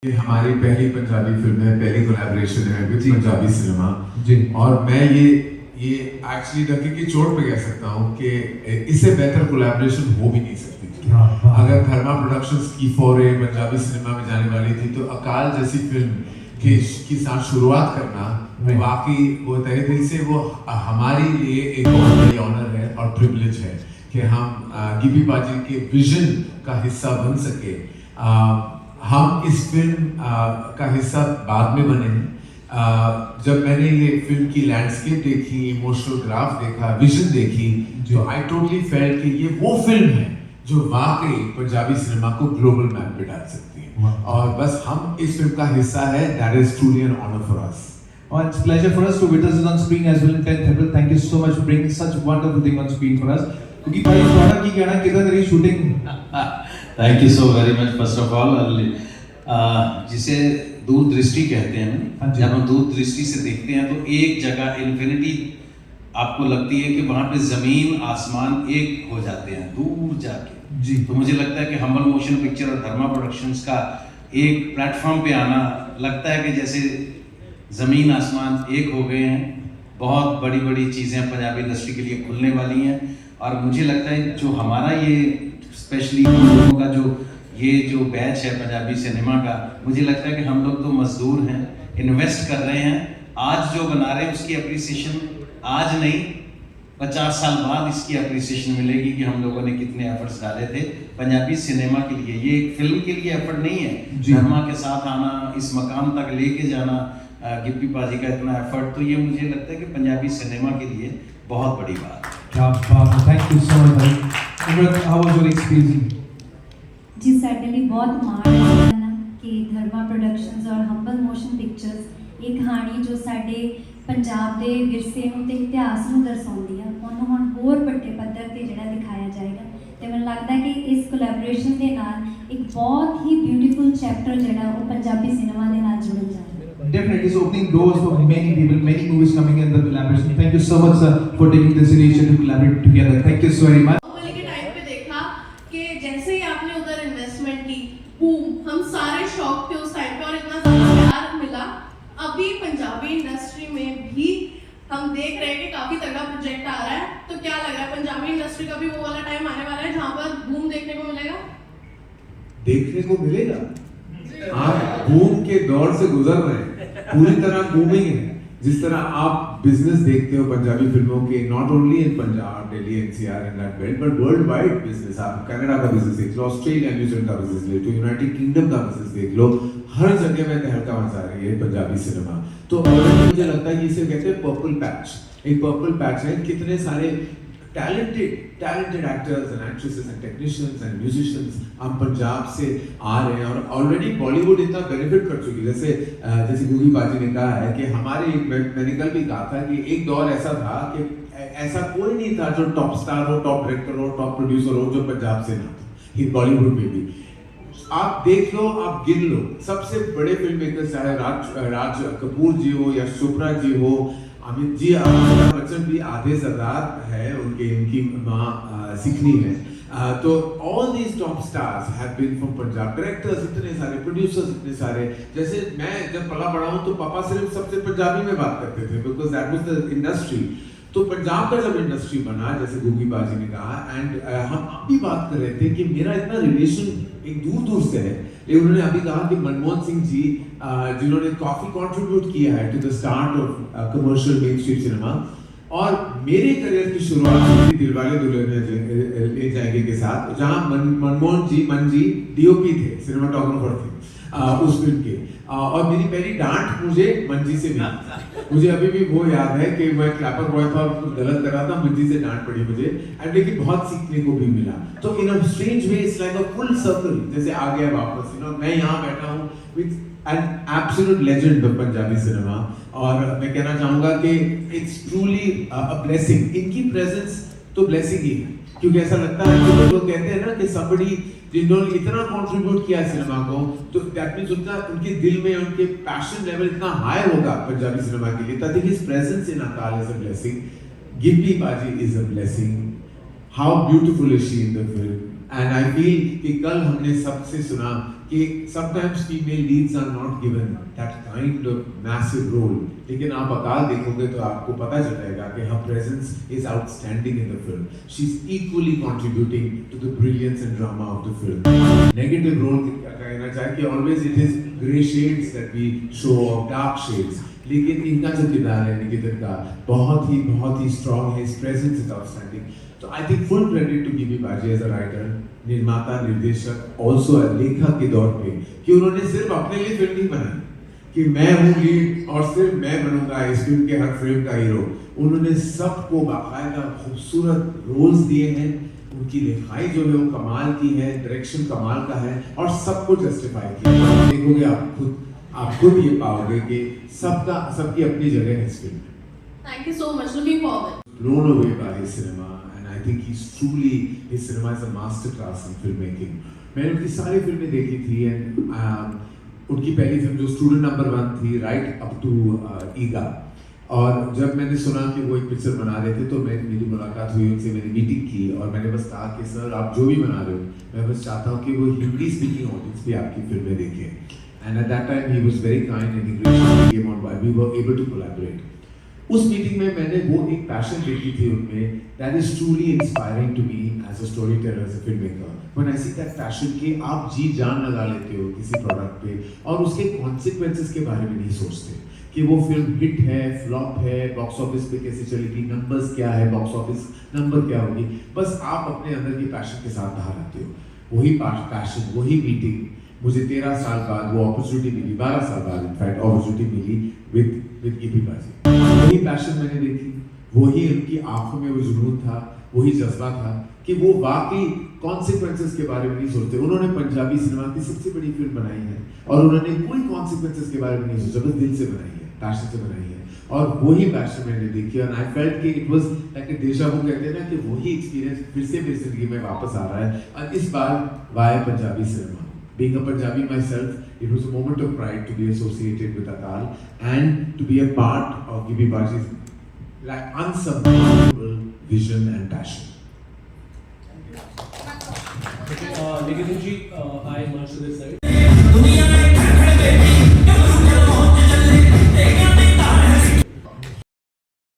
ये हमारी पहली पंजाबी फिल्म है, पहली कोलैबोरेशन है विद पंजाबी सिनेमा जी। और मैं ये एक्चुअली डके की चोट पे कह सकता हूँ कि इससे बेहतर कोलैबोरेशन हो भी नहीं सकती थी। अगर धर्मा प्रोडक्शंस की फॉरे पंजाबी सिनेमा में जाने वाली थी तो अकाल जैसी फिल्म की साथ शुरुआत करना वाकई वो तहे दिल से वो हमारे लिए एक बहुत बड़ी ऑनर है और प्रिविलेज है कि हम गिप्पी बाजी के विजन का हिस्सा बन सके। हम इस फिल्म का हिस्सा बाद में बने हैं। जब मैंने ये फिल्म की लैंडस्केप देखी, इमोशनल ग्राफ देखा, विजन देखी, जो आई टोटली फेल्ट कि ये वो फिल्म है जो वाकई पंजाबी सिनेमा को ग्लोबल मैप पे डाल सकती है और बस हम इस फिल्म का हिस्सा है। That is truly an honour for us. And it's a pleasure for us to witness it on screen as well in 10th April. Thank you so much for bringing such wonderful thing on screen for us. क्योंकि भाई तुम्हारा की कहना कितना तेरी shooting. Thank you so very much first of all. जिसे दूरदृष्टि कहते हैं ना, जब हम दूरदृष्टि से देखते हैं तो एक जगह इन्फिनिटी आपको लगती है कि वहाँ पे ज़मीन आसमान एक हो जाते हैं दूर जाके जी। तो मुझे लगता है कि हम्बल मोशन पिक्चर और धर्मा प्रोडक्शंस का एक प्लेटफॉर्म पे आना लगता है कि जैसे ज़मीन आसमान एक हो गए हैं। बहुत बड़ी बड़ी चीज़ें पंजाबी इंडस्ट्री के लिए खुलने वाली हैं और मुझे लगता है जो हमारा ये स्पेशली लोगों का जो बैच है पंजाबी सिनेमा का, मुझे लगता है कि हम लोग तो मजदूर हैं, इन्वेस्ट कर रहे हैं। आज जो बना रहे हैं उसकी अप्रिसिएशन आज नहीं 50 साल बाद इसकी अप्रिसिएशन मिलेगी कि हम लोगों ने कितने एफर्ट्स डाले थे पंजाबी सिनेमा के लिए। ये एक फिल्म के लिए एफर्ट नहीं है, धर्मा के साथ आना, इस मकाम तक लेके जाना, गिप्पी बाजी का इतना एफर्ट, तो ये मुझे लगता है कि पंजाबी सिनेमा के लिए बहुत बड़ी बात है। क्या बात है, थैंक यू सो मच भाई। How was your experience? जी साडे लिए बहुत माण है ना कि धर्मा प्रोडक्शंस और हम्बल मोशन पिक्चर्स एक कहानी जो साडे पंजाब के विरसे नूं ते इतिहास नूं दर्शाउंदी है उन्होंने हुण होर वड्डे पद्धर ते जिहड़ा दिखाया जाएगा। तो मैनूं लगदा है कि इस कोलैबोरेशन के नाल एक बहुत ही ब्यूटीफुल चैप्टर जिहड़ा वो पंजाबी सिनेमा दे नाल जुड़ जाएगा। Definitely, it's opening doors for many people, many movies coming in the collaboration. Thank you so much, sir, for taking this initiative to collaborate together. Thank you so very much. Baahubali के time पे देखा कि जैसे ही आपने उधर investment की, boom, हम सारे शॉक थे उस टाइम पे और इतना सारा प्यार मिला। अभी पंजाबी इंडस्ट्री में भी हम देख रहे हैं कि काफी तगड़ा प्रोजेक्ट आ रहा है। तो क्या लग रहा है पंजाबी इंडस्ट्री का भी वो वाला टाइम आने वाला है जहाँ पर बूम देखने को मिलेगा? देखने को मिलेगा। आप बूम के दौर से गुजर रहे हैं, पूरी तरह बूमिंग है। जिस तरह आप बिजनेस देखते हो पंजाबी फिल्मों के, not only in Punjab, Delhi, NCR and that belt, but world wide business. आप कनाडा का बिजनेस देख लो, ऑस्ट्रेलिया, न्यूजीलैंड का बिजनेस देख लो, यूनाइटेड किंगडम का बिजनेस देख लो, हर जगह में तहलका मचा रही है पंजाबी सिनेमा। तो मुझे लगता है कि इसे कहते हैं पर्पल पैच। एक पर्पल पैच है, कितने सारे talented actors and actresses and technicians and musicians हम पंजाब से आ रहे हैं और ऑलरेडी बॉलीवुड इतना बेनिफिट कर चुकी है। जैसे गुगी बाजी ने कहा है कि हमारे, मैंने कल भी कहा था कि एक दौर ऐसा था कि ऐसा कोई नहीं था जो टॉप स्टार हो, टॉप डायरेक्टर हो, टॉप प्रोड्यूसर हो जो पंजाब से ना था। ये बॉलीवुड में भी आप देख लो, आप गिन लो, सबसे बड़े फिल्म मेकर चाहे राज कपूर जी हो या चोपड़ा जी हो, अमित जी, अमिताभ बच्चन भी आधे सरदार है, इनकी माँ सीखनी है। तो all these top stars have been from Punjab, directors इतने सारे, प्रोड्यूसर्स इतने सारे। जैसे मैं जब पला पढ़ा हूँ तो पापा सिर्फ सबसे पंजाबी में बात करते थे because that was the industry. तो पंजाब का जब इंडस्ट्री बना, जैसे गुगी बाजी ने कहा, एंड हम अभी बात कर रहे थे कि मेरा इतना रिलेशन एक दूर से है, लेकिन उन्होंने अभी कहा कि मनमोहन सिंह जी जिन्होंने काफी कंट्रीब्यूट किया है to the start of commercial mainstream cinema, और मेरे करियर की शुरुआत हुई थी दिलवाले दुल्हनिया ले जाएंगे के साथ, जहां मनमोहन जी, मन जी डीओपी थे, सिनेमाटोग्राफर थे उस फिल्म के। और मेरी पहली डांट मुझे मंजी से मिली। मुझे अभी भी वो याद है कि मैं क्लैपर बॉय था, गलत कर रहा था, मंजी से डांट पड़ी मुझे, एंड लेकिन बहुत सीखने को भी मिला। तो in a strange way it's like a full circle, जैसे आ गया वापस, मैं यहाँ बैठा हूँ with an absolute legend of Punjabi cinema. और मैं कहना चाहूँगा कि इट्स ट्रूली अ ब्लेसिंग। इनकी प्रेजेंस तो ब्लेसिंग ही है, क्योंकि ऐसा लगता है कि लोग कहते हैं ना कि somebody जिन्होंने इतना कंट्रीब्यूट किया सिनेमा को, तो दैट मींस उनका, उनके दिल में उनके पैशन लेवल इतना हाई होगा पंजाबी सिनेमा के लिए। दैट हिज प्रेजेंस इन अकाल इज अ ब्लेसिंग, गिप्पी बाजी is a blessing, how beautiful is she in the film. And I feel कि कल हमने सबसे सुना कि sometimes female leads are not given that kind of massive role, लेकिन आप अकाल देखोगे तो आपको पता चलेगा कि her presence is outstanding in the film. She's equally contributing to the brilliance and drama of the film. Negative role क्या कहना चाहिए कि always it is grey shades that we show or dark shades. लेकिन इनका जो किरदार है निकेतन का बहुत ही strong है. His presence is outstanding. So I think full credit to Gibi Baji as a writer, निर्माता, निर्देशक, also a लेखक के दौर पे कि उन्होंने सिर्फ अपने लिए फिल्म नहीं बनाई कि मैं हूँ लीड और सिर्फ मैं बनूंगा इस फिल्म के हर फ्रेम का हीरो. उन्होंने सबको बाकायदा खूबसूरत रोल्स दिए हैं. उनकी लिखाई जो है वो कमाल की है, डायरेक्शन कमाल का है और सबको जस्टिफाई किया. देखोगे आप खुद ये पाओगे कि सबकी अपनी जगह है इस फिल्म में. Thank you so much. Looking forward. Blown away by his cinema, and I think his cinema is a masterclass in filmmaking. मैंने उनकी सारी फिल्में देखी थी and उनकी पहली फिल्म जो स्टूडेंट नंबर 1 थी, राइट अप टू ईगा. और जब मैंने सुना कि वो एक पिक्चर बना रहे थे तो मेरी मुलाकात हुई उनसे, मैंने मीटिंग की और मैंने बस कहा कि सर आप जो भी बना रहे हो मैं बस चाहता हूँ कि वो हिंदी स्पीकिंग ऑडियंस भी आपकी फिल्में देखें. And at that time he was very kind and he graciously came on board. We were able to collaborate. उस मीटिंग में मैंने वो एक पैशन देखी थी उनमें that is truly inspiring to me as a storyteller, as a filmmaker. When I see that passion कि आप जी जान लगा लेते हो किसी प्रोडक्ट पे और उसके consequences के बारे में नहीं सोचते कि वो फिल्म हिट है, फ्लॉप है, बॉक्स ऑफिस पे कैसे चलेगी, नंबर्स क्या है, बॉक्स ऑफिस नंबर क्या होगी. बस आप अपने अंदर की पैशन के साथ बाहर आते हो. वही पैशन, वही मीटिंग मुझे 13 साल बाद वो अपॉर्चुनिटी मिली, 12 साल बाद इनफैक्ट अपॉर्चुनिटी मिली विद गिबी बाजी. वही पैशन मैंने देखी, वही उनकी आंखों में वो जुनून था, वही जज्बा था कि वो वाकई कॉन्सिक्वेंसेस के बारे में नहीं सोचते. उन्होंने पंजाबी सिनेमा की सबसे बड़ी फिल्म बनाई है और उन्होंने कोई कॉन्सिक्वेंसेस के बारे में नहीं सोचा, बस दिल से बनाई है, पैशन से बनाई है. और वही पैशन मैंने देखी और आई फेल्ट कि इट वाज लाइक अ डेजा वू, कहते हैं ना कि वही एक्सपीरियंस फिर से मेरी जिंदगी में वापस आ रहा है. और इस बार via Punjabi cinema. Being a Punjabi myself, it was a moment of pride to be associated with Akal and to be a part of Gibi Baji's like unsubstantial vision and passion. Nikitan ji, hi, Manshu this side.